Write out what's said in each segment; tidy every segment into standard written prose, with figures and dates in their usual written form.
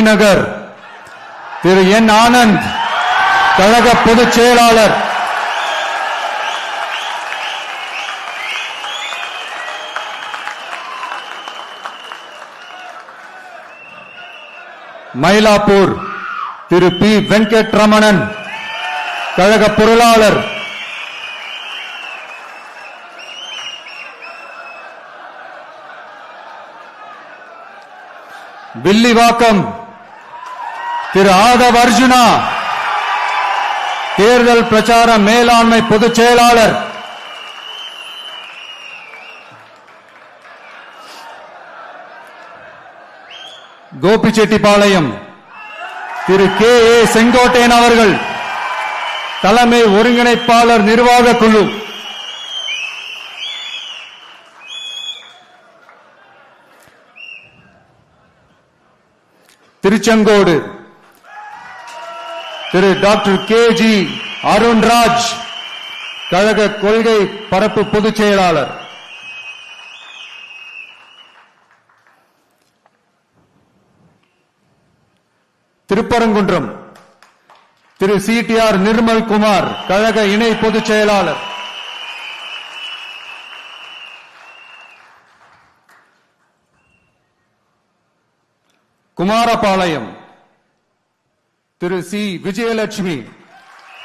நகர் திரு என் ஆனந்த் கழக பொதுச் செயலாளர். மயிலாப்பூர் திரு பி வெங்கட்ரமணன் கழக பொருளாளர். வில்லிவாக்கம் திரு ஆதவ் அர்ஜுனா தேர்தல் பிரச்சார மேலாண்மை பொதுச் செயலாளர். கோபிச்செட்டிப்பாளையம் திரு கே ஏ செங்கோட்டையன் அவர்கள் தலைமை ஒருங்கிணைப்பாளர் நிர்வாக குழு. திருச்செங்கோடு திரு டாக்டர் கே ஜி அருண்ராஜ் கழக கொள்கை பரப்பு பொதுச் செயலாளர். திருப்பரங்குன்றம் திரு சிடிஆர் நிர்மல் குமார் கழக இணை பொதுச் செயலாளர். குமாரபாளையம் திரு சி விஜயலட்சுமி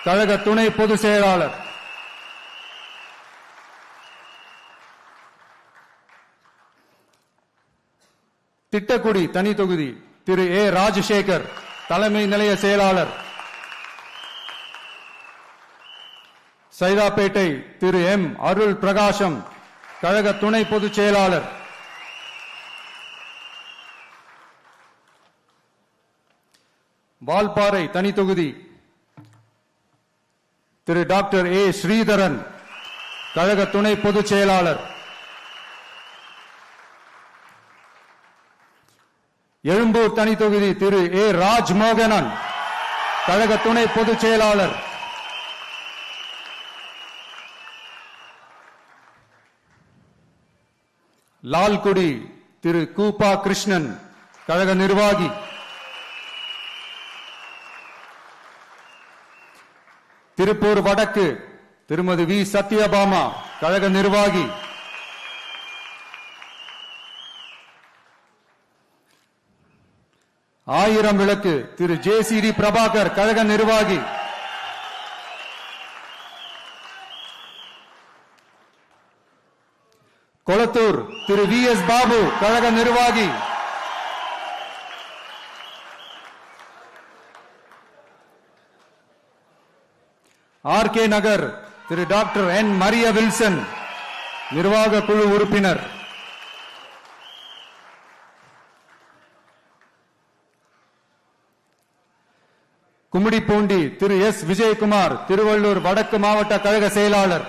கழக துணை பொதுச் செயலாளர். திட்டக்குடி தனி தொகுதி திரு ஏ ராஜசேகர் தலைமை நிலைய செயலாளர். சைதாப்பேட்டை திரு எம் அருள் பிரகாசம் கழக துணை பொதுச் செயலாளர். வால்பாறை தனி தொகுதி திரு டாக்டர் ஏ ஸ்ரீதரன் கழக துணை பொதுச் செயலாளர். எழும்பூர் தனி தொகுதி திரு ஏ ராஜ்மோகனன் கழக துணை பொதுச் செயலாளர். லால்குடி திரு கூப்பா கிருஷ்ணன் கழக நிர்வாகி. திருப்பூர் வடக்கு திருமதி வி சத்யபாமா கழக நிர்வாகி. ஆயிரம் விளக்கு திரு ஜே.சி.டி. பிரபாகர் கழக நிர்வாகி. கொளத்தூர் திரு வி எஸ் பாபு கழக நிர்வாகி. ஆர் கே நகர் திரு டாக்டர் என் மரிய வில்சன் நிர்வாக குழு உறுப்பினர். கும்மிடிப்பூண்டி திரு எஸ் விஜயகுமார் திருவள்ளூர் வடக்கு மாவட்ட கழக செயலாளர்.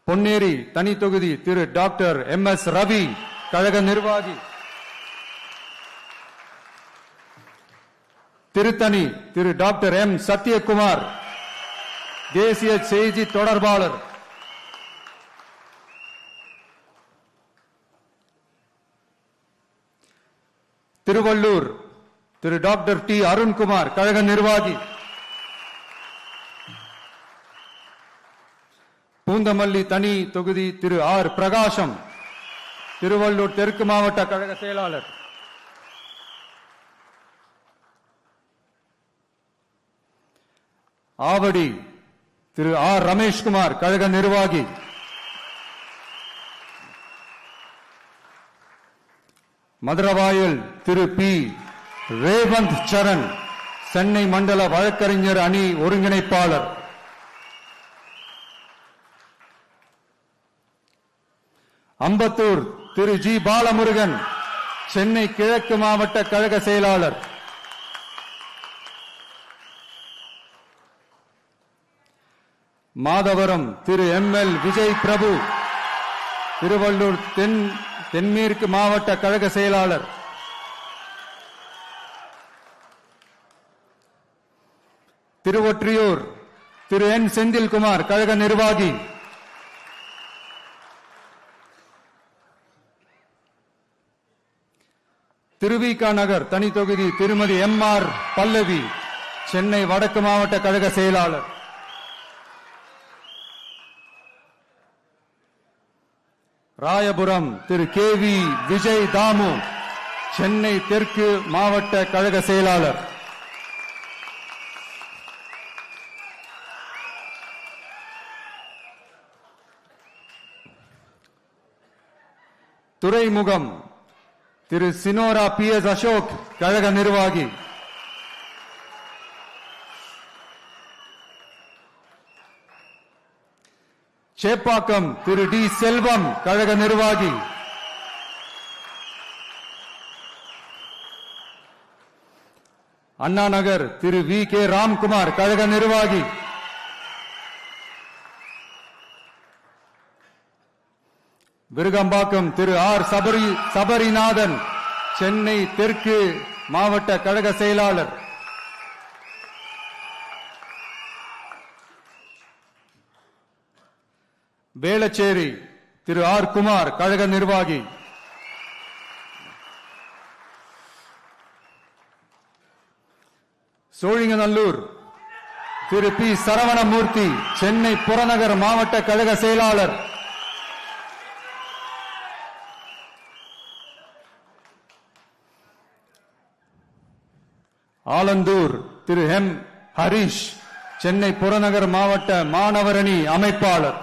பொன்னேரி தனி தொகுதி திரு டாக்டர் எம் எஸ் ரவி கழக நிர்வாகி. திருத்தணி திரு டாக்டர் எம் சத்யகுமார் தேசிய செய்தி தொடர்பாளர். திருவள்ளூர் திரு டாக்டர் டி அருண்குமார் கழக நிர்வாகி. பூந்தமல்லி தனி தொகுதி திரு ஆர் பிரகாசம் திருவள்ளூர் தெற்கு மாவட்ட கழக செயலாளர். ஆவடி திரு ஆர் ரமேஷ்குமார் கழக நிர்வாகி. மதுரவாயல் திரு பி ரேவந்த் சரண் சென்னை மண்டல வழக்கறிஞர் அணி ஒருங்கிணைப்பாளர். அம்பத்தூர் திரு ஜி பாலமுருகன் சென்னை கிழக்கு மாவட்ட கழக செயலாளர். மாதவரம் திரு எம் எல் விஜய் பிரபு திருவள்ளூர் தென்மேற்கு மாவட்ட கழக செயலாளர். திருவொற்றியூர் திரு என் செந்தில்குமார் கழக நிர்வாகி. திருவிக நகர் தனி தொகுதி திருமதி எம்.ஆர். பல்லவி, சென்னை வடக்கு மாவட்ட கழக செயலாளர். ராயபுரம் திரு கே.வி. விஜய் தாமு, சென்னை தெற்கு மாவட்ட கழக செயலாளர். துறைமுகம் திரு சினோரா பி.எஸ். அசோக், கழக நிர்வாகி. சேப்பாக்கம் திரு டி. செல்வம், கழக நிர்வாகி. அண்ணா நகர் திரு வி. கே. ராம்குமார், கழக நிர்வாகி. விருகம்பாக்கம் திரு ஆர். சபரிநாதன், சென்னை தெற்கு மாவட்ட கழக செயலாளர். வேளச்சேரி திரு ஆர். குமார், கழக நிர்வாகி. சோழிங்கநல்லூர் திரு பி. சரவணமூர்த்தி, சென்னை புறநகர் மாவட்ட கழக செயலாளர். ஆலந்தூர் திரு எம். ஹரிஷ், சென்னை புறநகர் மாவட்ட மாணவரணி அமைப்பாளர்.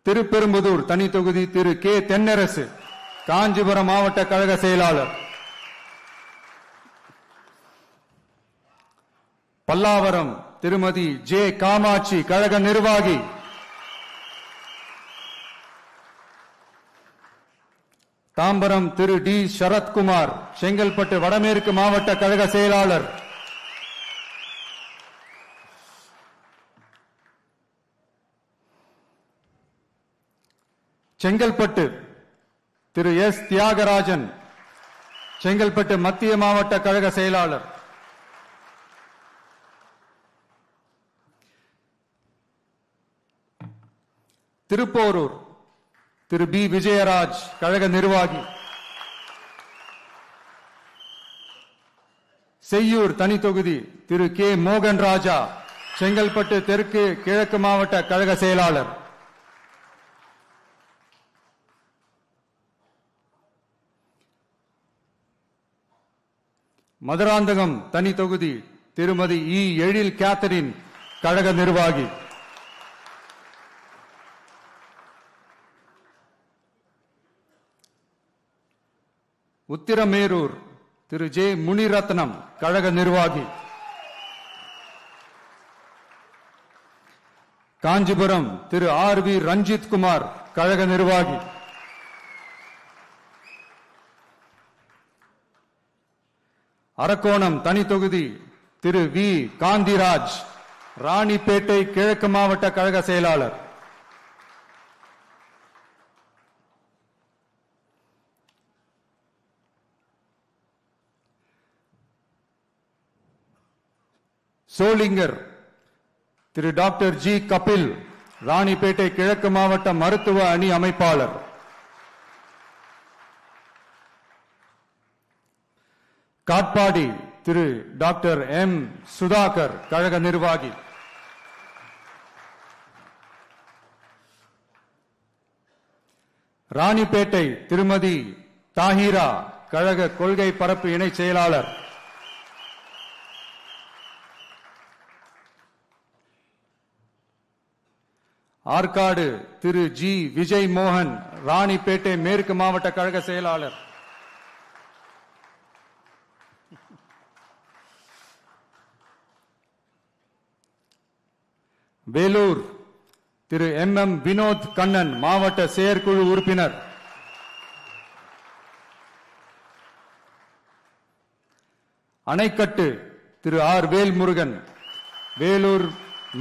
திருப்பெரும்புதூர் தனி தொகுதி திரு கே. தென்னரசு, காஞ்சிபுரம் மாவட்ட கழக செயலாளர். பல்லாவரம் திருமதி ஜே. காமாட்சி, கழக நிர்வாகி. தாம்பரம் திரு டி. சரத்குமார், செங்கல்பட்டு வடமேற்கு மாவட்ட கழக செயலாளர். செங்கல்பட்டு திரு எஸ். தியாகராஜன், செங்கல்பட்டு மத்திய மாவட்ட கழக செயலாளர். திருப்போரூர் திரு பி. விஜயராஜ், கழக நிர்வாகி. செய்யூர் தனி தொகுதி திரு கே. மோகன் ராஜா, செங்கல்பட்டு தெற்கு கிழக்கு மாவட்ட கழக செயலாளர். மதுராந்தகம் தனி தொகுதி திருமதி இ. எழில் கேத்தரின், கழக நிர்வாகி. உத்திரமேரூர் திரு ஜே. முனிரத்னம், கழக நிர்வாகி. காஞ்சிபுரம் திரு ஆர். வி. ரஞ்சித் குமார், கழக நிர்வாகி. அரக்கோணம் தனி தொகுதி திரு வி. காந்திராஜ், ராணிப்பேட்டை கிழக்கு மாவட்ட கழக செயலாளர். சோளிங்கர் திரு டாக்டர் ஜி. கபில், ராணிப்பேட்டை கிழக்கு மாவட்ட மருத்துவ அணி அமைப்பாளர். காட்பாடி திரு டாக்டர் எம். சுதாகர், கழக நிர்வாகி. ராணிப்பேட்டை திருமதி தாஹிரா, கழக கொள்கை பரப்பு இணை செயலாளர். ஆற்காடு திரு ஜி. விஜய் மோகன், ராணிப்பேட்டை மேற்கு மாவட்ட கழக செயலாளர். வேலூர் திரு எம். எம். வினோத் கண்ணன், மாவட்ட செயற்குழு உறுப்பினர். அணைக்கட்டு திரு ஆர். வேல்முருகன், வேலூர்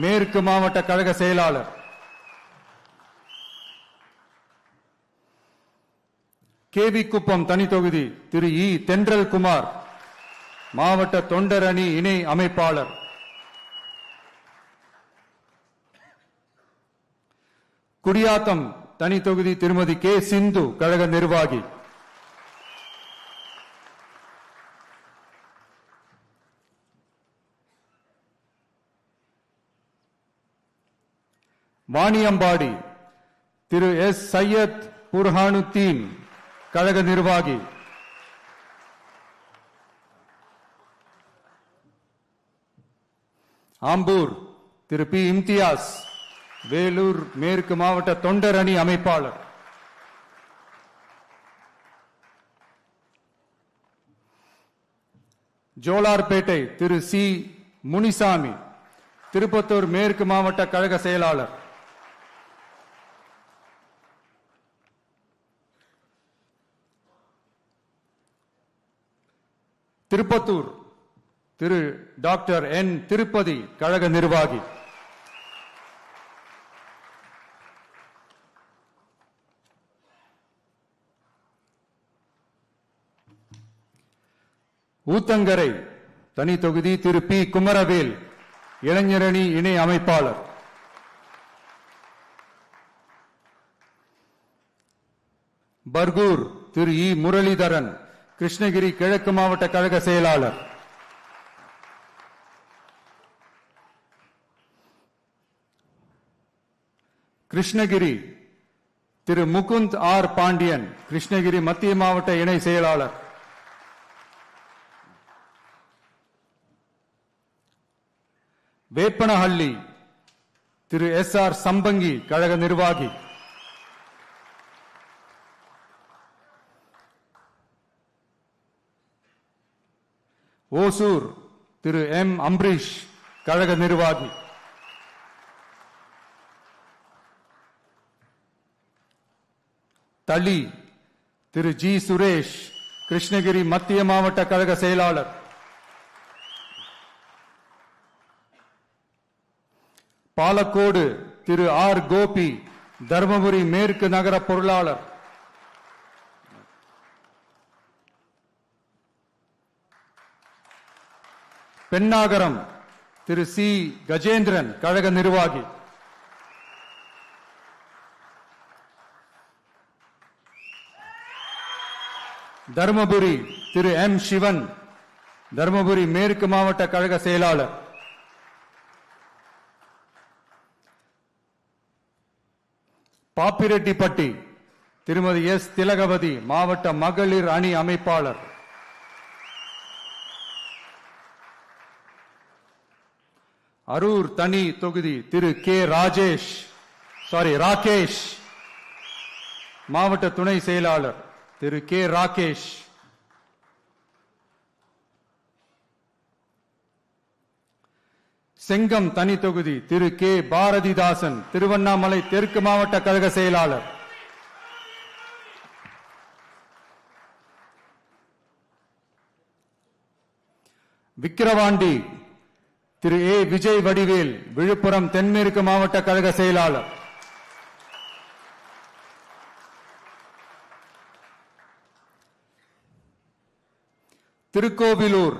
மேற்கு மாவட்ட கழக செயலாளர். கேவி குப்பம் தனி தொகுதி திரு இ. தென்றல் குமார், மாவட்ட தொண்டர் அணி இணை அமைப்பாளர். குடியாத்தம் தனி தொகுதி திருமதி கே சிந்து கழக நிர்வாகி. வாணியம்பாடி திரு எஸ் சையத் புர்ஹானுத்தீன் கழக நிர்வாகி. ஆம்பூர் திரு பி இம்தியாஸ் வேலூர் மேற்கு மாவட்ட தொண்டர் அணி அமைப்பாளர். ஜோலார்பேட்டை திரு சி முனிசாமி திருப்பத்தூர் மேற்கு மாவட்ட கழக செயலாளர். திருப்பத்தூர் திரு டாக்டர் என் திருப்பதி கழக நிர்வாகி. ஊத்தங்கரை தனி தொகுதி திரு பி குமரவேல் இளைஞரணி இணை அமைப்பாளர். பர்கூர் திரு இ முரளிதரன் கிருஷ்ணகிரி கிழக்கு மாவட்ட கழக செயலாளர். கிருஷ்ணகிரி திரு முகுந்த் ஆர் பாண்டியன் கிருஷ்ணகிரி மத்திய மாவட்ட இணை செயலாளர். வேப்பனஹள்ளி திரு எஸ் ஆர் சம்பங்கி கழக நிர்வாகி. ஓசூர் திரு எம் அம்பரீஷ் கழக நிர்வாகி. தளி திரு ஜி சுரேஷ் கிருஷ்ணகிரி மத்திய மாவட்ட கழக செயலாளர். பாலக்கோடு திரு ஆர் கோபி தர்மபுரி மேற்கு நகர பொருளாளர். பெண்ணாகரம் திரு சி கஜேந்திரன் கழக நிர்வாகி. தர்மபுரி திரு எம் சிவன் தர்மபுரி மேற்கு மாவட்ட கழக செயலாளர். பாப்பிரெட்டிப்பட்டி திருமதி எஸ் திலகவதி மாவட்ட மகளிர் அணி அமைப்பாளர். அரூர் தனி தொகுதி திரு கே ராகேஷ் மாவட்ட துணை செயலாளர் திரு கே ராகேஷ். செங்கம் தனி தொகுதி திரு கே பாரதிதாசன் திருவண்ணாமலை தெற்கு மாவட்ட கழக செயலாளர். விக்கிரவாண்டி திரு ஏ விஜய் வடிவேல் விழுப்புரம் தென்மேற்கு மாவட்ட கழக செயலாளர். திருக்கோவிலூர்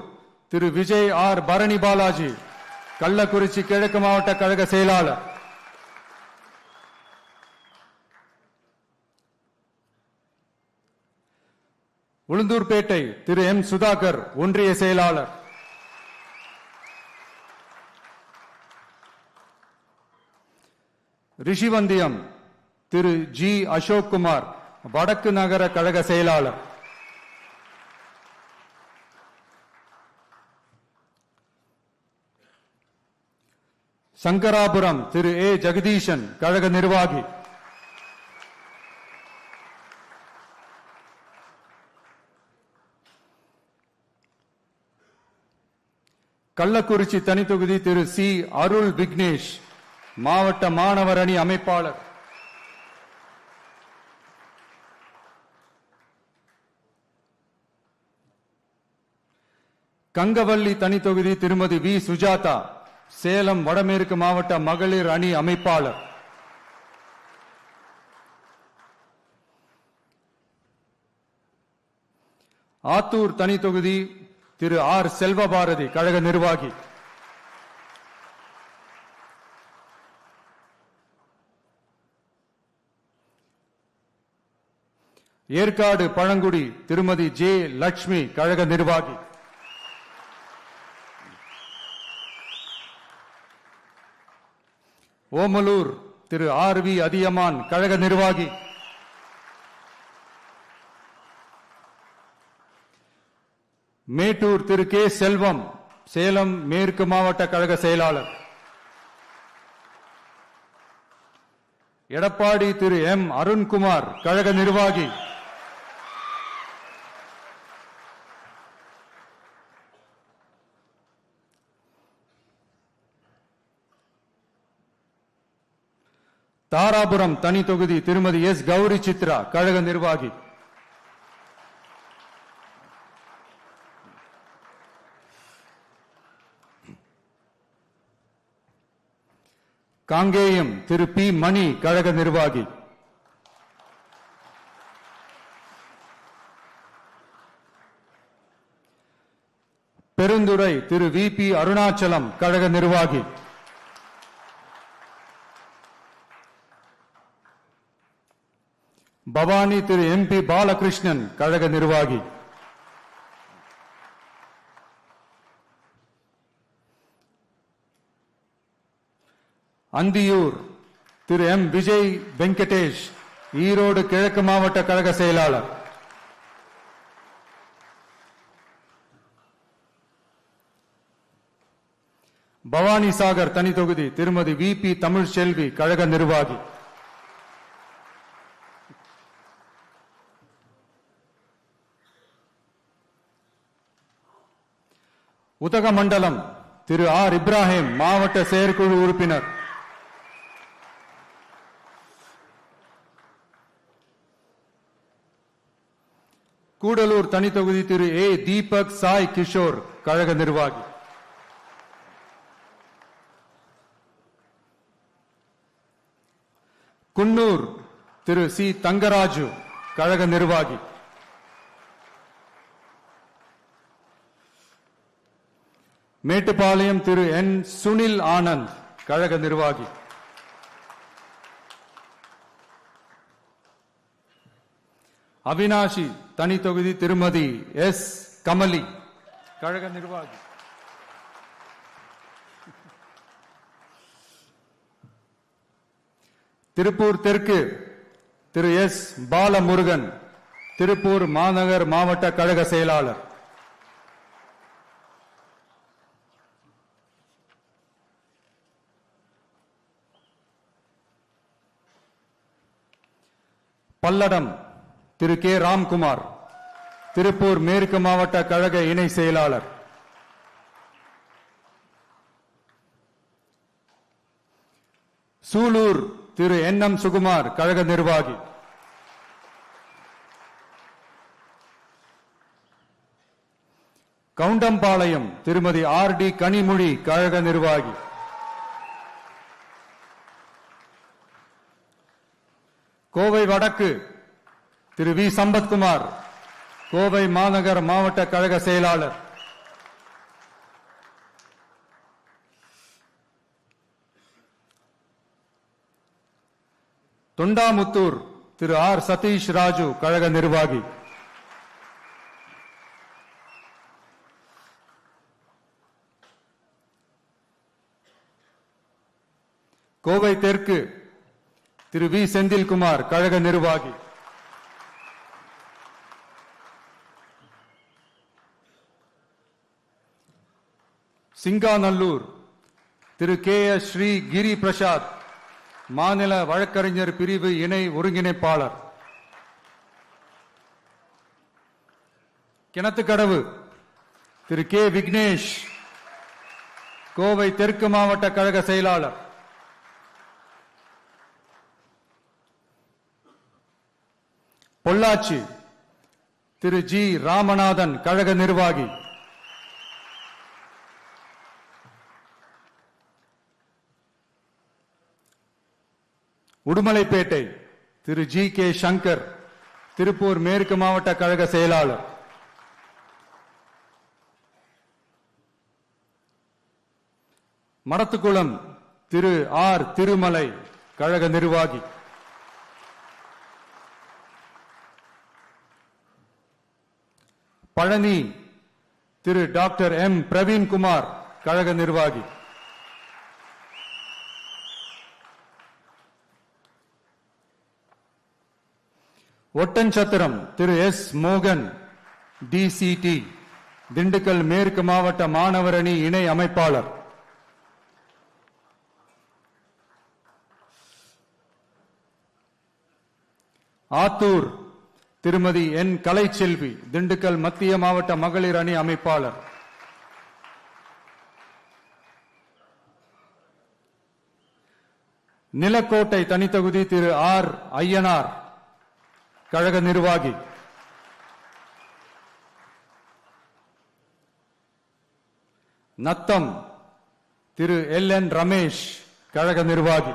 திரு விஜய் ஆர் பரணி பாலாஜி கள்ளக்குறிச்சி கிழக்கு மாவட்ட கழக செயலாளர். உளுந்தூர்பேட்டை திரு எம் சுதாகர் ஒன்றிய செயலாளர். ரிஷிவந்தியம் திரு ஜி அசோக்குமார் வடக்கு நகர கழக செயலாளர். சங்கராபுரம் திரு ஏ ஜெகதீசன் கழக நிர்வாகி. கள்ளக்குறிச்சி தனி தொகுதி திரு சி அருள் விக்னேஷ் மாவட்ட மாணவர் அணி அமைப்பாளர். கங்கவல்லி தனி தொகுதி திருமதி வி சுஜாதா சேலம் வடமேற்கு மாவட்ட மகளிர் அணி அமைப்பாளர். ஆத்தூர் தனி தொகுதி திரு ஆர் செல்வபாரதி கழக நிர்வாகி. ஏற்காடு பழங்குடி திருமதி ஜே லட்சுமி கழக நிர்வாகி, ஓமலூர் திரு ஆர் வி அதியமான் கழக நிர்வாகி, மேட்டூர் திரு கே செல்வம் சேலம் மேற்கு மாவட்ட கழக செயலாளர், எடப்பாடி திரு எம் அருண்குமார் கழக நிர்வாகி, தாராபுரம் தனி தொகுதி திருமதி எஸ் கௌரி சித்ரா கழக நிர்வாகி, காங்கேயம் திரு பி மணி கழக நிர்வாகி, பெருந்துறை திரு வி பி அருணாச்சலம் கழக நிர்வாகி, பவானி திரு எம் பி பாலகிருஷ்ணன் கழக நிர்வாகி, அந்தியூர் திரு எம் விஜய் வெங்கடேஷ் ஈரோடு கிழக்கு மாவட்ட கழக செயலாளர், பவானி சாகர் தனி தொகுதி திருமதி வி பி தமிழ்செல்வி கழக நிர்வாகி, உதகமண்டலம் திரு ஆர் இப்ராஹிம் மாவட்ட செயற்குழு உறுப்பினர், கூடலூர் தனி தொகுதி திரு ஏ தீபக் சாய் கிஷோர் கழக நிர்வாகி, குன்னூர் திரு சி தங்கராஜு கழக நிர்வாகி, மேட்டுப்பாளையம் திரு என் சுனில் ஆனந்த் கழக நிர்வாகி, அவினாஷி தனி தொகுதி திருமதி எஸ் கமலி கழக நிர்வாகி, திருப்பூர் தெற்கு திரு எஸ் பாலமுருகன் திருப்பூர் மாநகர் மாவட்ட கழக செயலாளர், பல்லடம் திரு கே ராம்குமார் திருப்பூர் மேற்கு மாவட்ட கழக இணை செயலாளர், சூலூர் திரு என் எம் சுகுமார் கழக நிர்வாகி, கவுண்டம்பாளையம் திருமதி ஆர் டி கனிமொழி கழக நிர்வாகி, கோவை வடக்கு திரு வி சம்பத்குமார் கோவை மாநகர் மாவட்ட கழக செயலாளர், தொண்டாமுத்தூர் திரு ஆர் சதீஷ் ராஜு கழக நிர்வாகி, கோவை தெற்கு திரு வி செந்தில்குமார் கழக நிர்வாகி, சிங்காநல்லூர் திரு கே எஸ் ஸ்ரீ கிரி பிரசாத் மாநில வழக்கறிஞர் பிரிவு இணை ஒருங்கிணைப்பாளர், கிணத்துக்கடவு திரு கே விக்னேஷ் கோவை தெற்கு மாவட்ட கழக செயலாளர், பொள்ளாச்சி திரு ஜி ராமநாதன் கழக நிர்வாகி, உடுமலைப்பேட்டை திரு ஜி கே சங்கர் திருப்பூர் மேற்கு மாவட்ட கழக செயலாளர், மடத்துக்குளம் திரு ஆர் திருமலை கழக நிர்வாகி, பழனி திரு டாக்டர் எம் பிரவீன்குமார் கழக நிர்வாகி. ஒட்டன்சத்திரம் திரு எஸ் மோகன் டிசிடி திண்டுக்கல் மேற்கு மாவட்ட மாணவர் அணி இணை அமைப்பாளர். ஆத்தூர் திருமதி என் கலைச்செல்வி திண்டுக்கல் மத்திய மாவட்ட மகளிர் அணி அமைப்பாளர். நிலக்கோட்டை தனித்தொகுதி திரு ஆர் ஐயனார் கழக நிர்வாகி. நத்தம் திரு எல் என் ரமேஷ் கழக நிர்வாகி.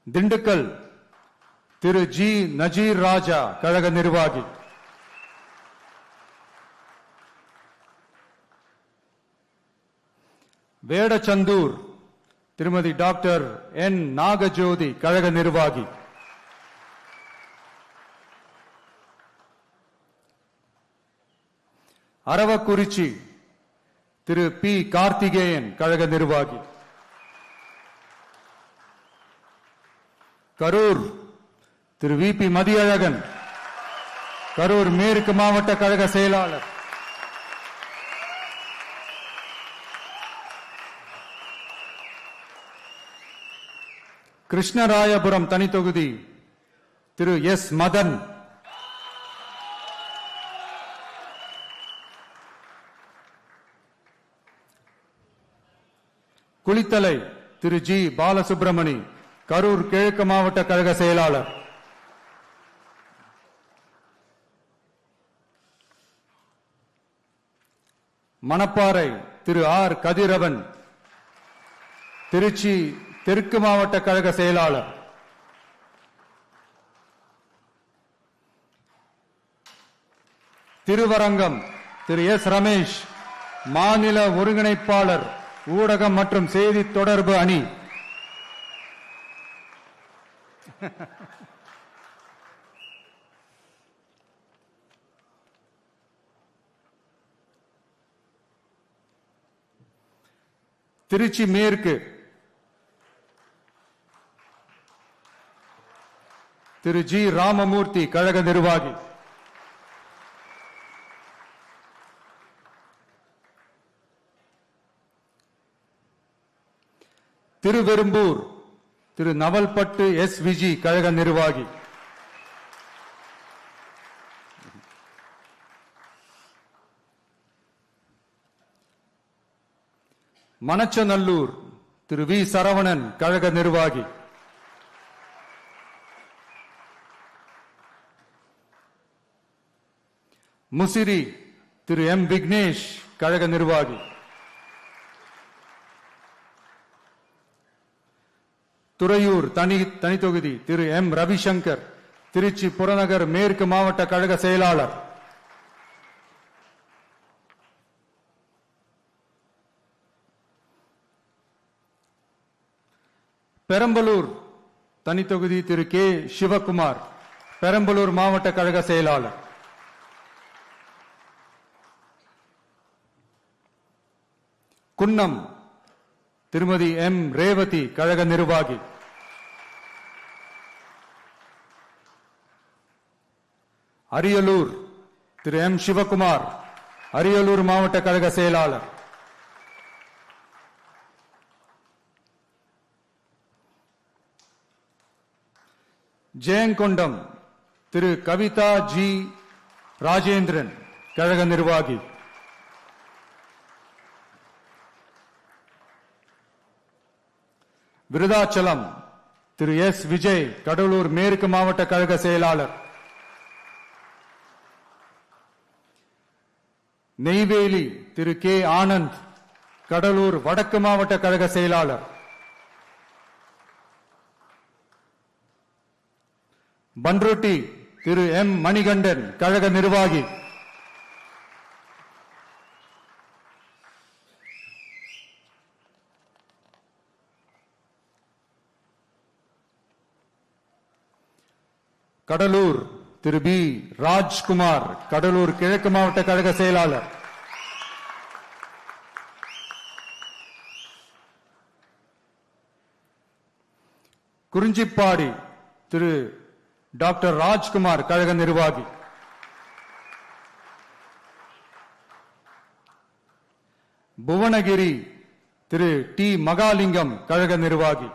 திண்டுக்கல் திரு ஜி நஜீர் ராஜா கழக நிர்வாகி. வேடச்சந்தூர் திருமதி டாக்டர் என் நாகஜோதி கழக நிர்வாகி. அரவக்குறிச்சி திரு பி கார்த்திகேயன் கழக நிர்வாகி. கரூர் திரு வி பி மதியழகன் கரூர் மேற்கு மாவட்ட கழக செயலாளர். கிருஷ்ணராயபுரம் தனித்தொகுதி திரு எஸ் மதன். குளித்தலை திரு ஜி பாலசுப்ரமணி கரூர் கிழக்கு மாவட்ட கழக செயலாளர். மணப்பாறை திரு ஆர் கதிரவன் திருச்சி தெற்கு மாவட்ட கழக செயலாளர். திருவரங்கம் திரு எஸ் ரமேஷ் மாநில ஒருங்கிணைப்பாளர் ஊடகம் மற்றும் செய்தி தொடர்பு அணி. திருச்சி மேற்கு திரு ஜி ராமமூர்த்தி கழக நிர்வாகி. திருவெரும்பூர் திரு நவல்பட்டு எஸ் விஜி கழக நிர்வாகி. மணச்சநல்லூர் திரு வி சரவணன் கழக நிர்வாகி. முசிறி திரு எம் விக்னேஷ் கழக நிர்வாகி. துறையூர் தனித்தொகுதி திரு எம் ரவிசங்கர் திருச்சி புறநகர் மேற்கு மாவட்ட கழக செயலாளர். பெரம்பலூர் தனித்தொகுதி திரு கே சிவகுமார் பெரம்பலூர் மாவட்ட கழக செயலாளர். குன்னம் திருமதி எம் ரேவதி கழக நிர்வாகி. அரியலூர் திரு எம் சிவகுமார் அரியலூர் மாவட்ட கழக செயலாளர். ஜெயங்கொண்டம் திரு கவிதா ஜி ராஜேந்திரன் கழக நிர்வாகி. விருதாச்சலம் திரு எஸ் விஜய் கடலூர் மேற்கு மாவட்ட கழக செயலாளர். நெய்வேலி திரு கே ஆனந்த் கடலூர் வடக்கு மாவட்ட கழக செயலாளர். பன்ருட்டி திரு எம் மணிகண்டன் கழக நிர்வாகி. கடலூர் திரு பி ராஜ்குமார், கடலூர் கிழக்கு மாவட்ட கழக செயலாளர். குறிஞ்சிப்பாடி திரு டாக்டர் ராஜ்குமார், கழக நிர்வாகி. புவனகிரி திரு டி மகாலிங்கம், கழக நிர்வாகி.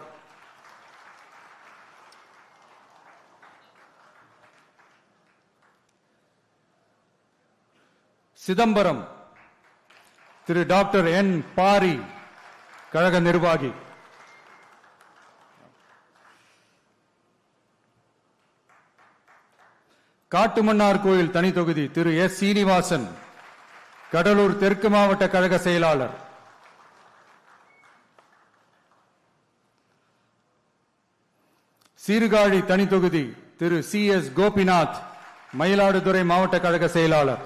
சிதம்பரம் திரு டாக்டர் என் பாரி, கழக நிர்வாகி. காட்டுமன்னார் கோயில் தனி தொகுதி திரு எஸ் சீனிவாசன், கடலூர் தெற்கு மாவட்ட கழக செயலாளர். சீர்காழி தனி தொகுதி திரு சி எஸ் கோபிநாத், மயிலாடுதுறை மாவட்ட கழக செயலாளர்.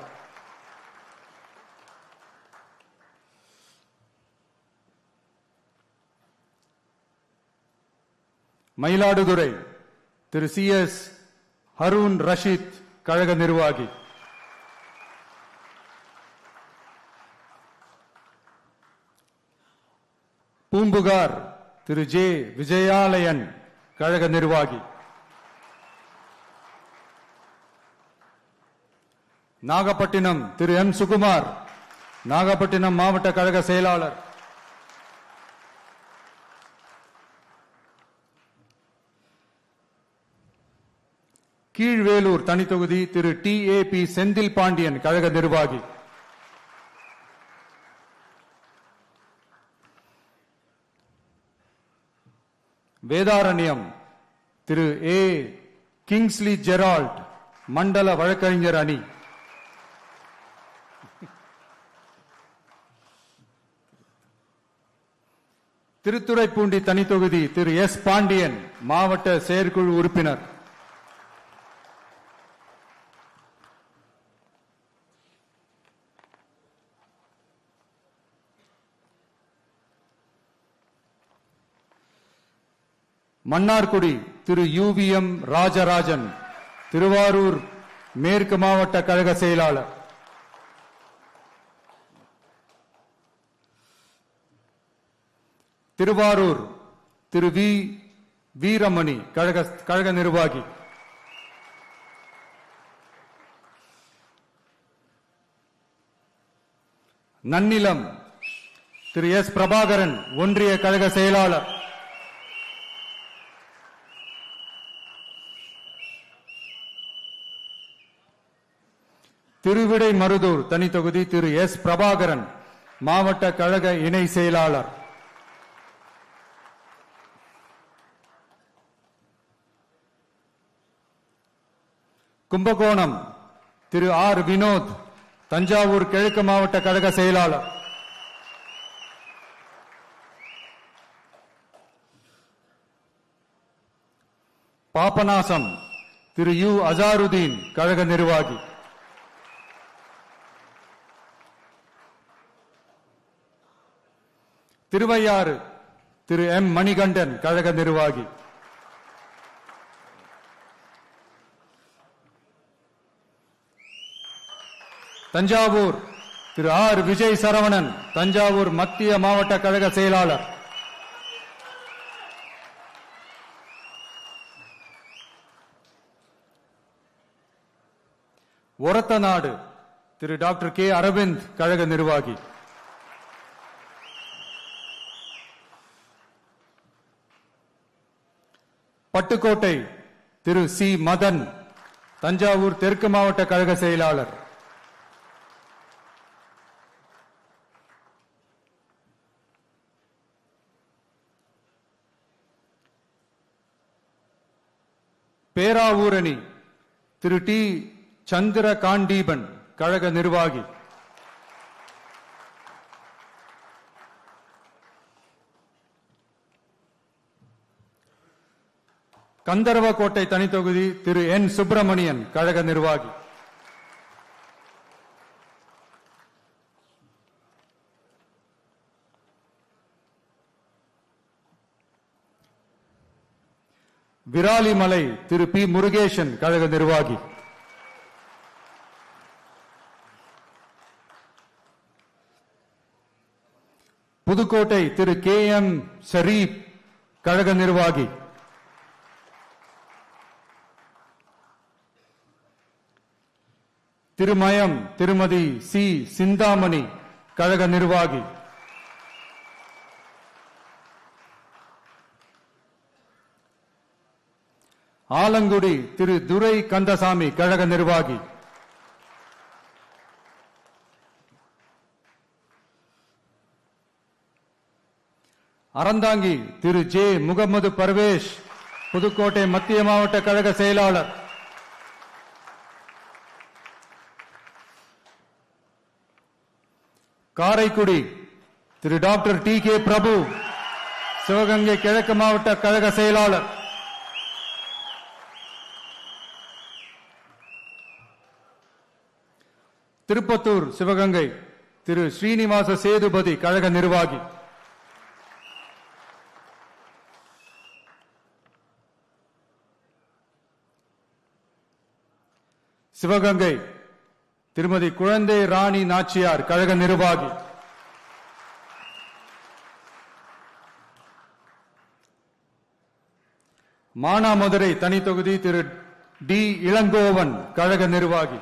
மயிலாடுதுறை திரு சி எஸ் ஹரூன் ரஷீத், கழக நிர்வாகி. பூம்புகார் திரு ஜே விஜயாலயன், கழக நிர்வாகி. நாகப்பட்டினம் திரு எம் சுகுமார், நாகப்பட்டினம் மாவட்ட கழக செயலாளர். கீழ்வேலூர் தனி தொகுதி திரு டி ஏ பி செந்தில் பாண்டியன், கழக நிர்வாகி. வேதாரண்யம் திரு ஏ கிங்ஸ்லி ஜெரால்ட், மண்டல வழக்கறிஞர் அணி. திருத்துறைப்பூண்டி தனி தொகுதி திரு எஸ் பாண்டியன், மாவட்ட செயற்குழு உறுப்பினர். மன்னார்குடி திரு யுவிஎம் ராஜராஜன், திருவாரூர் மேற்கு மாவட்ட கழக செயலாளர். திருவாரூர் திரு வி வீரமணி, கழக நிர்வாகி. நன்னிலம் திரு எஸ் பிரபாகரன், ஒன்றிய கழக செயலாளர். திருவிடை மருதூர் தனி தொகுதி திரு எஸ் பிரபாகரன், மாவட்ட கழக இணை செயலாளர். கும்பகோணம் திரு ஆர் வினோத், தஞ்சாவூர் கிழக்கு மாவட்ட கழக செயலாளர். பாபநாசம் திரு யு அசாருதீன், கழக நிர்வாகி. திருவையாறு திரு எம் மணிகண்டன், கழக நிர்வாகி. தஞ்சாவூர் திரு ஆர் விஜய் சரவணன், தஞ்சாவூர் மத்திய மாவட்ட கழக செயலாளர். ஒரத்தநாடு திரு டாக்டர் கே அரவிந்த், கழக நிர்வாகி. பட்டுக்கோட்டை திரு சி மதன், தஞ்சாவூர் தெற்கு மாவட்ட கழக செயலாளர். பேராவூரணி திரு டி சந்திர காண்டீபன், கழக நிர்வாகி. கந்தர்வக்கோட்டை தனி தொகுதி திரு என் சுப்பிரமணியன், கழக நிர்வாகி. விராலிமலை திரு பி முருகேசன் கழக நிர்வாகி, புதுக்கோட்டை திரு கே எம் ஷரீப் கழக நிர்வாகி, திருமயம் திருமதி சி சிந்தாமணி கழக நிர்வாகி, ஆலங்குடி திரு துரை கந்தசாமி கழக நிர்வாகி, அறந்தாங்கி திரு ஜே முகமது பர்வேஷ் புதுக்கோட்டை மத்திய மாவட்ட கழக செயலாளர், காரைக்குடி திரு டாக்டர் டி கே பிரபு சிவகங்கை கிழக்கு மாவட்ட கழக செயலாளர், திருப்பத்தூர் சிவகங்கை திரு ஸ்ரீனிவாச சேதுபதி கழக நிர்வாகி, சிவகங்கை திருமதி குழந்தை ராணி நாச்சியார் கழக நிர்வாகி, மானாமதுரை தனி தொகுதி திரு டி இளங்கோவன் கழக நிர்வாகி,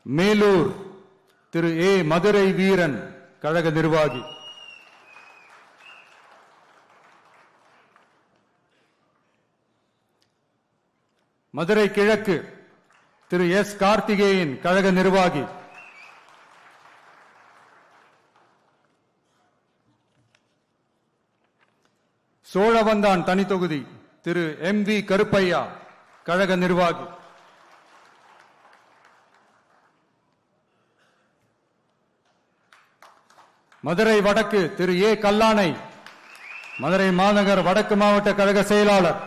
மேலூர் திரு ஏ மதுரை வீரன் கழக நிர்வாகி, மதுரை கிழக்கு திரு எஸ் கார்த்திகேயன் கழக நிர்வாகி, சோழவந்தான் தனி தொகுதி திரு எம் வி கருப்பையா கழக நிர்வாகி, மதுரை வடக்கு திரு ஏ கல்லானை மதுரை மாநகர் வடக்கு மாவட்ட கழக செயலாளர்,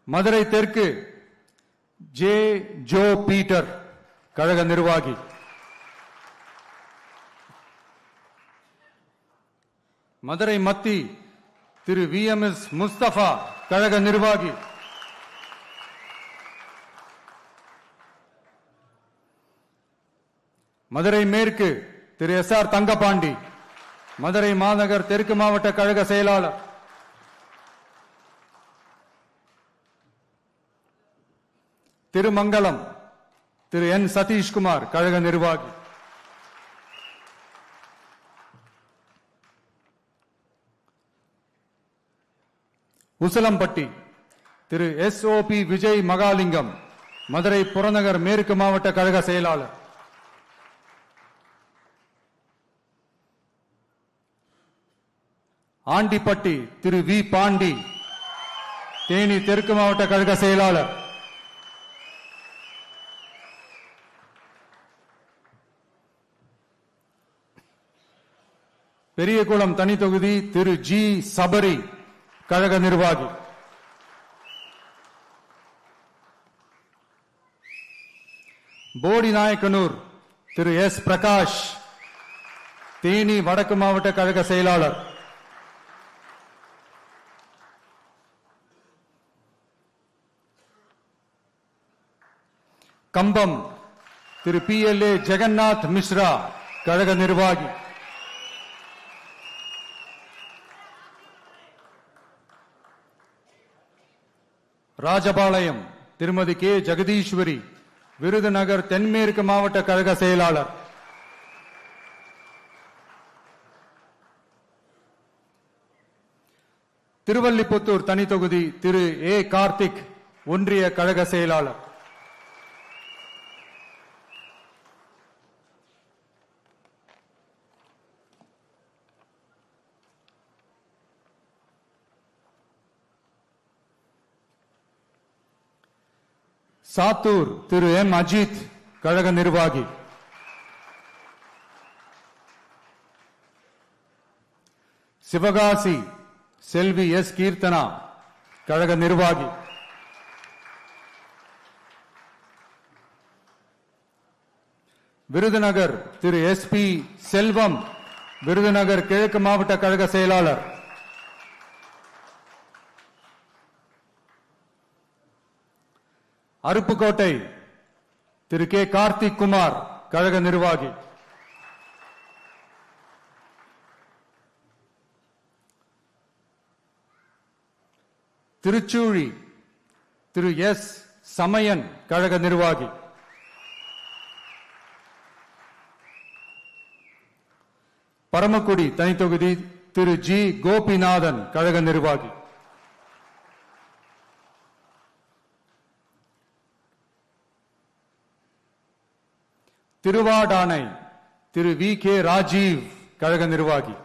மதுரை தெற்கு ஜே ஜோ பீட்டர் கழக நிர்வாகி, மதுரை மத்தி திரு வி எம் எஸ் முஸ்தபா கழக நிர்வாகி, மதுரை மேற்கு திரு எஸ் ஆர் தங்கபாண்டி மதுரை மாநகர் தெற்கு மாவட்ட கழக செயலாளர், திருமங்கலம் திரு என் சதீஷ்குமார் கழக நிர்வாகி, Usilampatti Thiru S O P Vijay Mahalingam Madurai புறநகர் மேற்கு மாவட்ட கழக செயலாளர், ஆண்டிப்பட்டி திரு வி பாண்டி தேனி தெற்கு மாவட்ட கழக செயலாளர், பெரியகுளம் தனி தொகுதி திரு ஜி சபரி கழக நிர்வாகி, போடிநாயக்கனூர் திரு எஸ் பிரகாஷ் தேனி வடக்கு மாவட்ட கழக செயலாளர், Cumbum Thiru P L A Jagannath Mishra கழக நிர்வாகி, ராஜபாளையம் திருமதி கே ஜெகதீஸ்வரி விருதுநகர் தென்மேற்கு மாவட்ட கழக செயலாளர், திருவல்லிபுத்தூர் தனி தொகுதி திரு ஏ கார்த்திக் ஒன்றிய கழக செயலாளர், சாத்தூர் திரு எம் அஜித் கழக நிர்வாகி, சிவகாசி செல்வி எஸ் கீர்த்தனா கழக நிர்வாகி, விருதுநகர் திரு SP செல்வம், விருதுநகர் கிழக்கு மாவட்ட கழக செயலாளர். அருப்புக்கோட்டை திரு K கார்த்திக் குமார், கழக நிர்வாகி. திருச்சூழி திரு S சமயன், கழக நிர்வாகி. பரமக்குடி தனித்தொகுதி திரு G கோபிநாதன், கழக நிர்வாகி. திருவாடானை திரு VK ராஜீவ், கழக நிர்வாகி.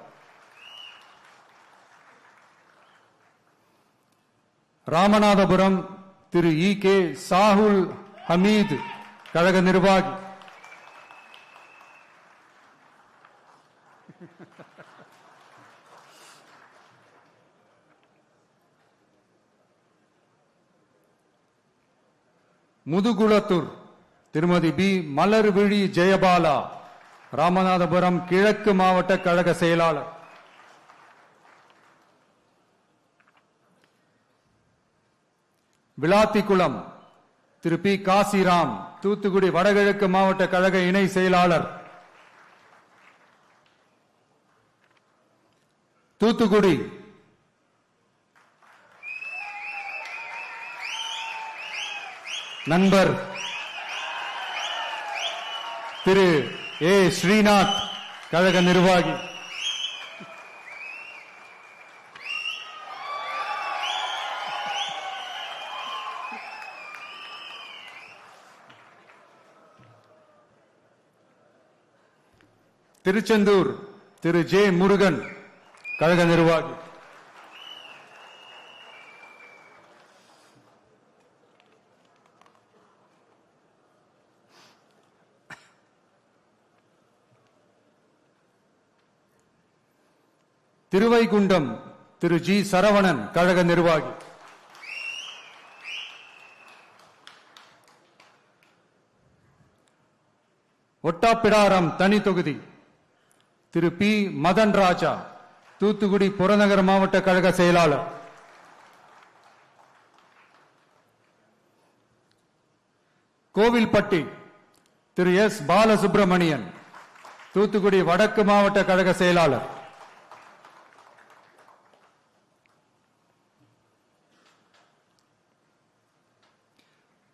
ராமநாதபுரம் திரு EK சாகுல் ஹமீத், கழக நிர்வாகி. முதுகுளத்தூர் திருமதி B மலர்விழி ஜெயபாலா, ராமநாதபுரம் கிழக்கு மாவட்ட கழக செயலாளர். விளாத்திக்குளம் திரு P காசிராம், தூத்துக்குடி வடகிழக்கு மாவட்ட கழக இணை செயலாளர். தூத்துக்குடி நண்பர் திரு A ஸ்ரீநாத், கழக நிர்வாகி. திருச்செந்தூர் திரு J முருகன், கழக நிர்வாகி. திருவைகுண்டம் திரு G சரவணன், கழக நிர்வாகி. ஒட்டாப்பிடாரம் தனி தொகுதி திரு P மதன் ராஜா, தூத்துக்குடி புறநகர் மாவட்ட கழக செயலாளர். கோவில்பட்டி திரு S பாலசுப்பிரமணியன், தூத்துக்குடி வடக்கு மாவட்ட கழக செயலாளர்.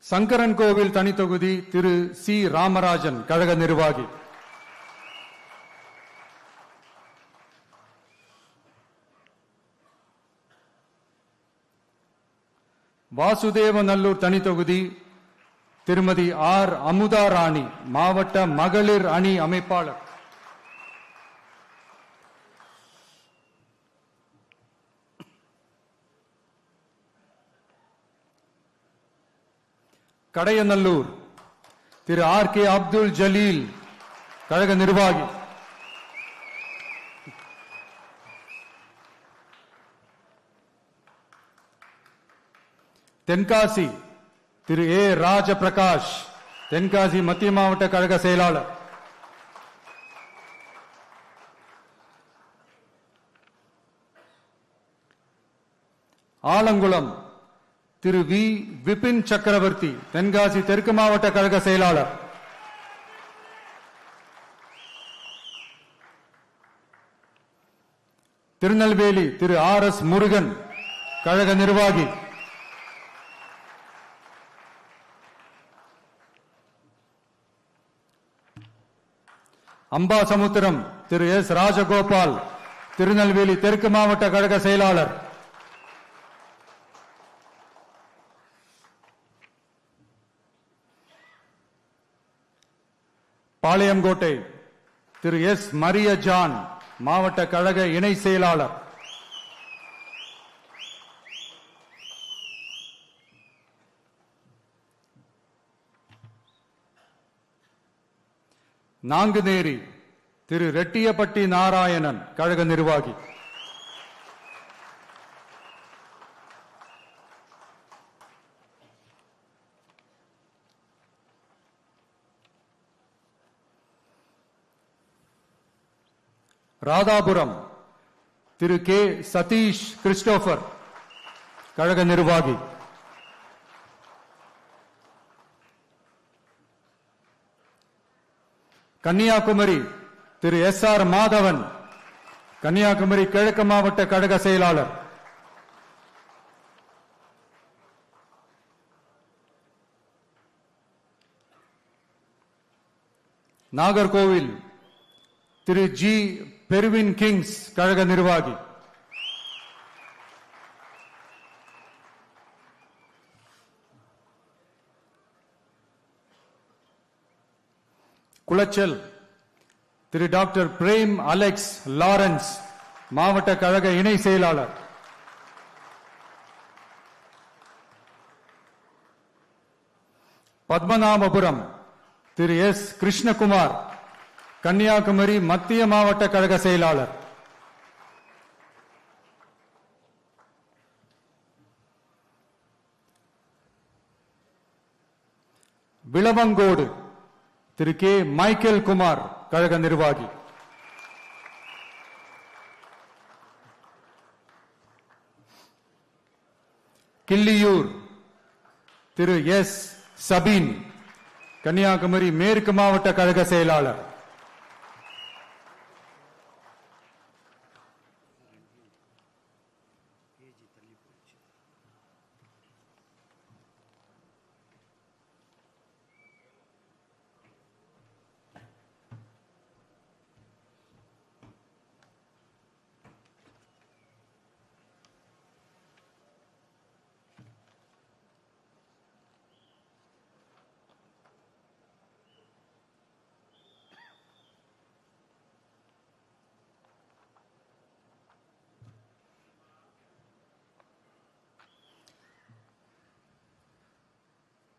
சங்கரன் கோவில் தனி தொகுதி திரு C ராமராஜன், கழக நிர்வாகி. வாசுதேவநல்லூர் தனி தொகுதி திருமதி R அமுதா ராணி, மாவட்ட மகளிர் அணி அமைப்பாளர். கடையநல்லூர் திரு RK அப்துல் ஜலீல், கழக நிர்வாகி. தென்காசி திரு A ராஜபிரகாஷ், தென்காசி மத்திய மாவட்ட கழக செயலாளர். ஆலங்குளம் திரு V விபின் சக்கரவர்த்தி, தென்காசி தெற்கு மாவட்ட கழக செயலாளர். திருநெல்வேலி திரு RS முருகன், கழக நிர்வாகி. அம்பாசமுத்திரம் திரு S ராஜகோபால், திருநெல்வேலி தெற்கு மாவட்ட கழக செயலாளர். பாளையங்கோட்டை திரு S மரிய ஜான், மாவட்ட கழக இணை செயலாளர். நாங்குநேரி திரு ரெட்டியப்பட்டி நாராயணன், கழக நிர்வாகி. ராதாபுரம் திரு கே சதீஷ் கிறிஸ்டோபர் கழக நிர்வாகி. கன்னியாகுமரி திரு எஸ்.ஆர். மாதவன் கன்னியாகுமரி கிழக்கு மாவட்ட கழக செயலாளர். நாகர்கோவில் திரு ஜி. பெர்வின் கிங்ஸ் கழக நிர்வாகி. குளச்சல் திரு டாக்டர் பிரேம் அலெக்ஸ் லாரன்ஸ் மாவட்ட கழக இணை செயலாளர். பத்மநாபபுரம் திரு எஸ். கிருஷ்ணகுமார் கன்னியாகுமரி மத்திய மாவட்ட கழக செயலாளர். விளவங்கோடு திரு கே. மைக்கேல் குமார் கழக நிர்வாகி. கிள்ளியூர் திரு எஸ். சபீன் கன்னியாகுமரி மேற்கு மாவட்ட கழக செயலாளர்.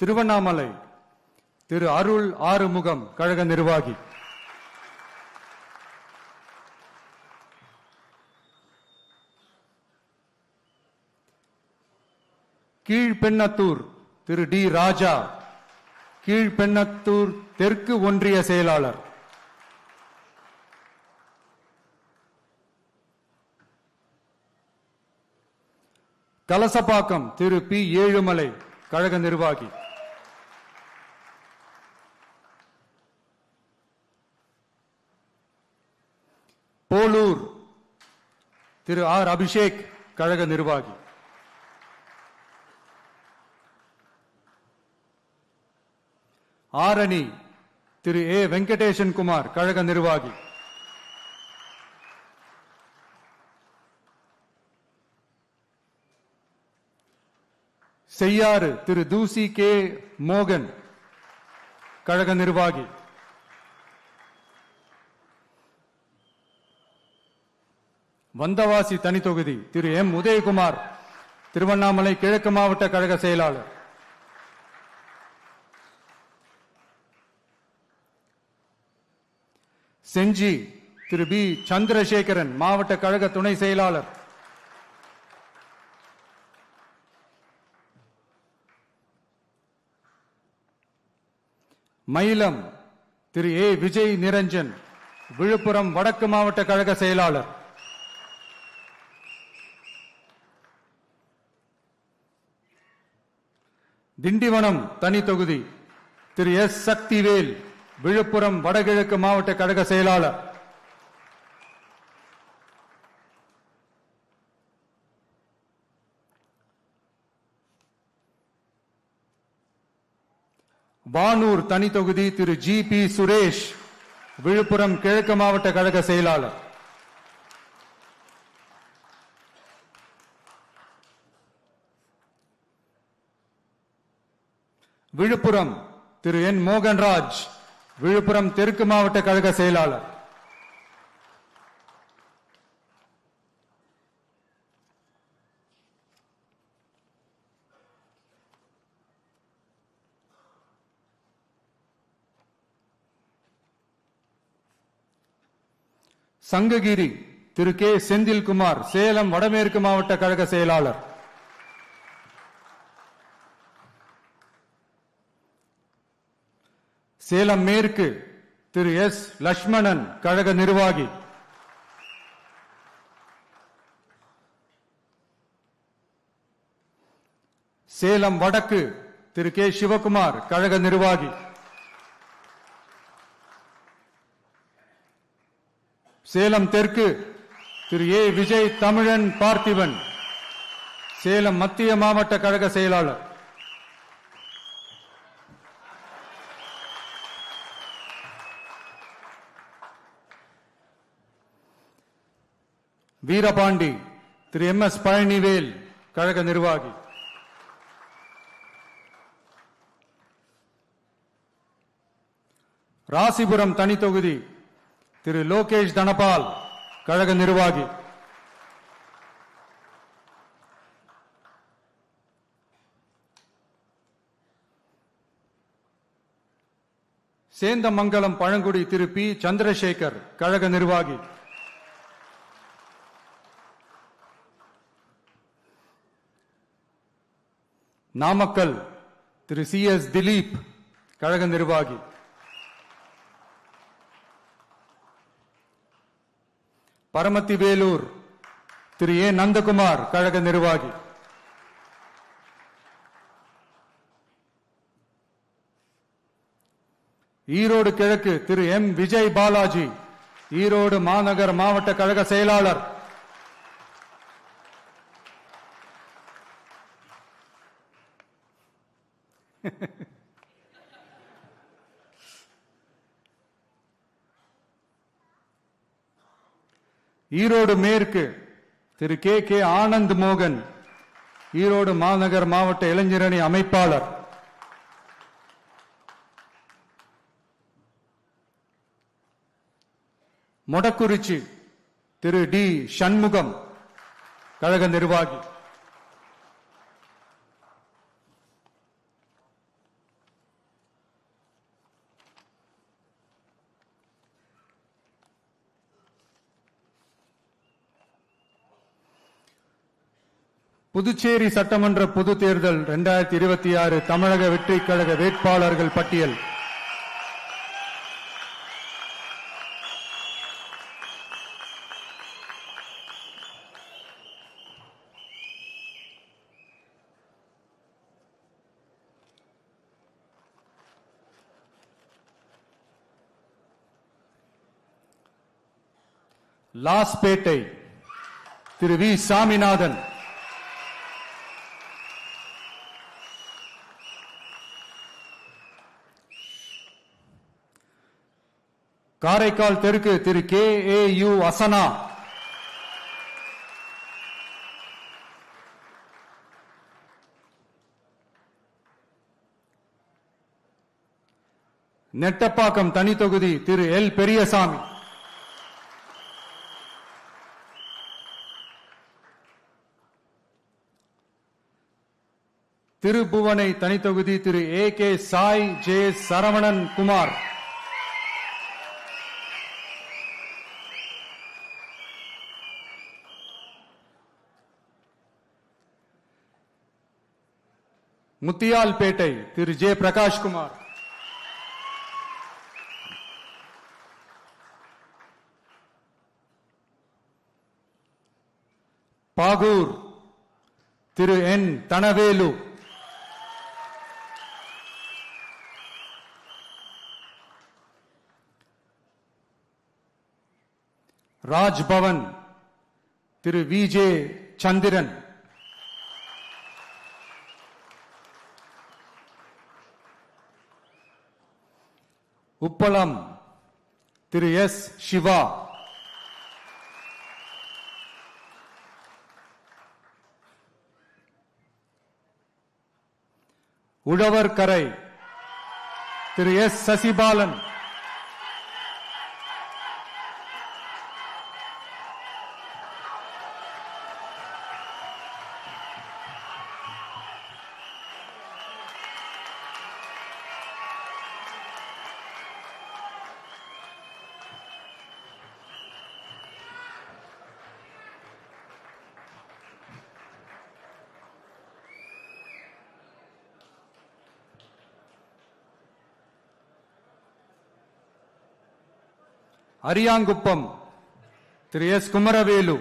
திருவண்ணாமலை திரு அருள் ஆறுமுகம் கழக நிர்வாகி. கீழ்பெண்ணத்தூர் திரு டி. ராஜா கீழ்பெண்ணத்தூர் தெற்கு ஒன்றிய செயலாளர். கலசப்பாக்கம் திரு பி. ஏழுமலை கழக நிர்வாகி. போலூர் திரு ஆர். அபிஷேக் கழக நிர்வாகி. ஆரணி திரு ஏ. வெங்கடேசன் குமார் கழக நிர்வாகி. செய்யாறு திரு தூசி கே. மோகன் கழக நிர்வாகி. வந்தவாசி தனி தொகுதி திரு எம். உதயகுமார் திருவண்ணாமலை கிழக்கு மாவட்ட கழக செயலாளர். செஞ்சி திரு பி. சந்திரசேகரன் மாவட்ட கழக துணை செயலாளர். மயிலம் திரு ஏ. விஜய் நிரஞ்சன் விழுப்புரம் வடக்கு மாவட்ட கழக செயலாளர். திண்டிவனம் தனி தொகுதி திரு எஸ். சக்திவேல் விழுப்புரம் வடகிழக்கு மாவட்ட கழக செயலாளர். வானூர் தனி தொகுதி திரு ஜி. பி. சுரேஷ் விழுப்புரம் கிழக்கு மாவட்ட கழக செயலாளர். விழுப்புரம் திரு என். மோகன்ராஜ் விழுப்புரம் தெற்கு மாவட்ட கழக செயலாளர். சங்ககிரி திரு கே. செந்தில்குமார் சேலம் வடமேற்கு மாவட்ட கழக செயலாளர். சேலம் மேற்கு திரு எஸ். லட்சுமணன் கழக நிர்வாகி. சேலம் வடக்கு திரு கே சிவகுமார் கழக நிர்வாகி, சேலம் தெற்கு திரு ஏ விஜய் தமிழன் பார்த்திபன் சேலம் மத்திய மாவட்ட கழக செயலாளர், வீரபாண்டி திரு எம் எஸ் பழனிவேல் கழக நிர்வாகி, ராசிபுரம் தனி தொகுதி திரு லோகேஷ் தனபால் கழக நிர்வாகி, சேந்தமங்கலம் பழங்குடி திரு பி சந்திரசேகர் கழக நிர்வாகி, நாமக்கல் திரு சி எஸ் திலீப் கழக நிர்வாகி, பரமத்தி வேலூர் திரு ஏ நந்தகுமார் கழக நிர்வாகி, ஈரோடு கிழக்கு திரு எம் விஜய் பாலாஜி ஈரோடு மாநகர் மாவட்ட கழக செயலாளர், ஈரோடு மேற்கு திரு கே கே ஆனந்த் மோகன் ஈரோடு மாநகர் மாவட்ட இளைஞரணி அமைப்பாளர், மொடக்குறிச்சி திரு டி சண்முகம் கழக நிர்வாகி, புதுச்சேரி சட்டமன்ற பொது தேர்தல் 2026 தமிழக வெற்றி கழக வேட்பாளர்கள் பட்டியல். லாஸ்பேட்டை திரு வி சாமிநாதன், காரைக்கால் தெற்கு Thiru K A U Asana, Nettapakkam தனி தொகுதி திரு எல் பெரியசாமி, திருபுவனை தனி தொகுதி Thiru A K Sai J Saravanan Kumar, Muthialpet Thiru J Prakashkumar, Bahour Thiru N Dhanavelu, Raj Bhavan Thiru V J Chandran, Uppalam Thiru S Siva, Uzhavarkarai Thiru S Sasibalan, Ariyankuppam Thiru S Kumaravelu,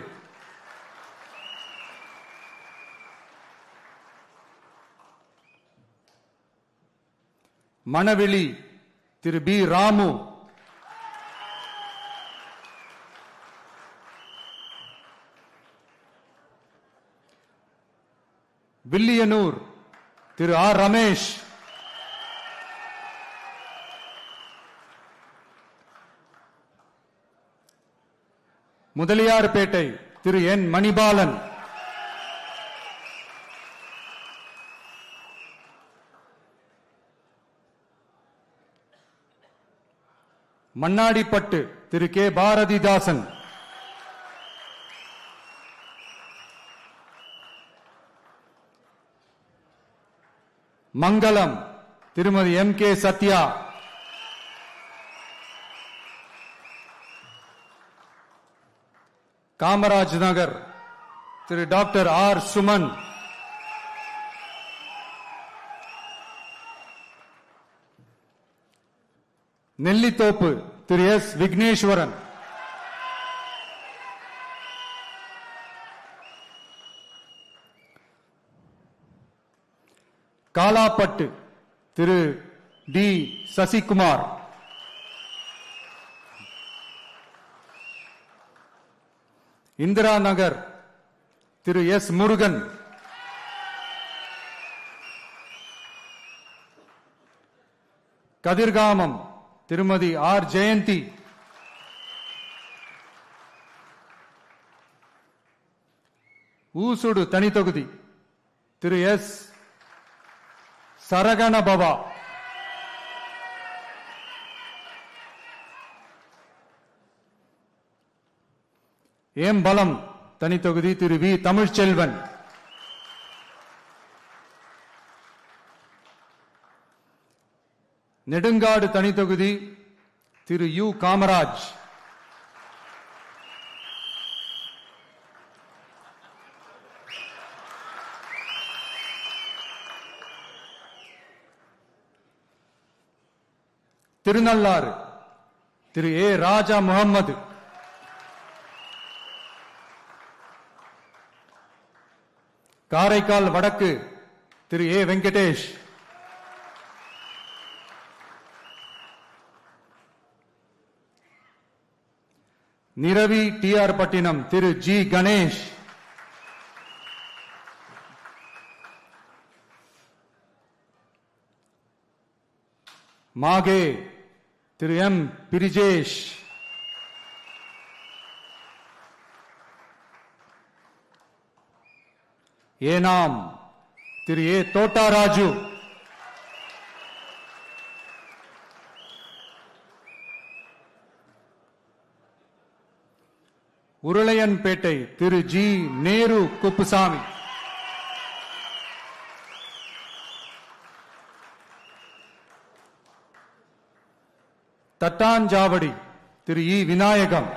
Manavely Thiru P Ramu, Villianur Thiru R Ramesh, Mudaliarpet Thiru N Manibalan, Mannadipet Thiru K Bharathidasan, Mangalam Thirumathi M K Sathya, Kamaraj Nagar Thiru doctor R Suman, Nellithope Thiru S Vigneswaran, Kalapet Thiru T Sasikumar, Indira Nagar Thiru S Murugan, Kathirgamam Thirumathi R Jayanthi, Oussudu தனித்தொகுதி திரு எஸ் சரகணபவா, ஏம்பலம் தனித்தொகுதி திரு வி தமிழ்ச்செல்வன், நெடுங்காடு தனித்தொகுதி திரு யு காமராஜ், திருநள்ளாறு திரு ஏ ராஜா முகம்மது, காரைக்கால் வடக்கு Thiru A Venkatesh, Neravy T R Pattinam Thiru G Ganesh, Mahe Thiru M Brijesh, Yanam Thiru A தோட்டாராஜு, Orleanpet Thiru G Nehru Kuppusamy, Thattanchavadi Thiru E Vinayagam,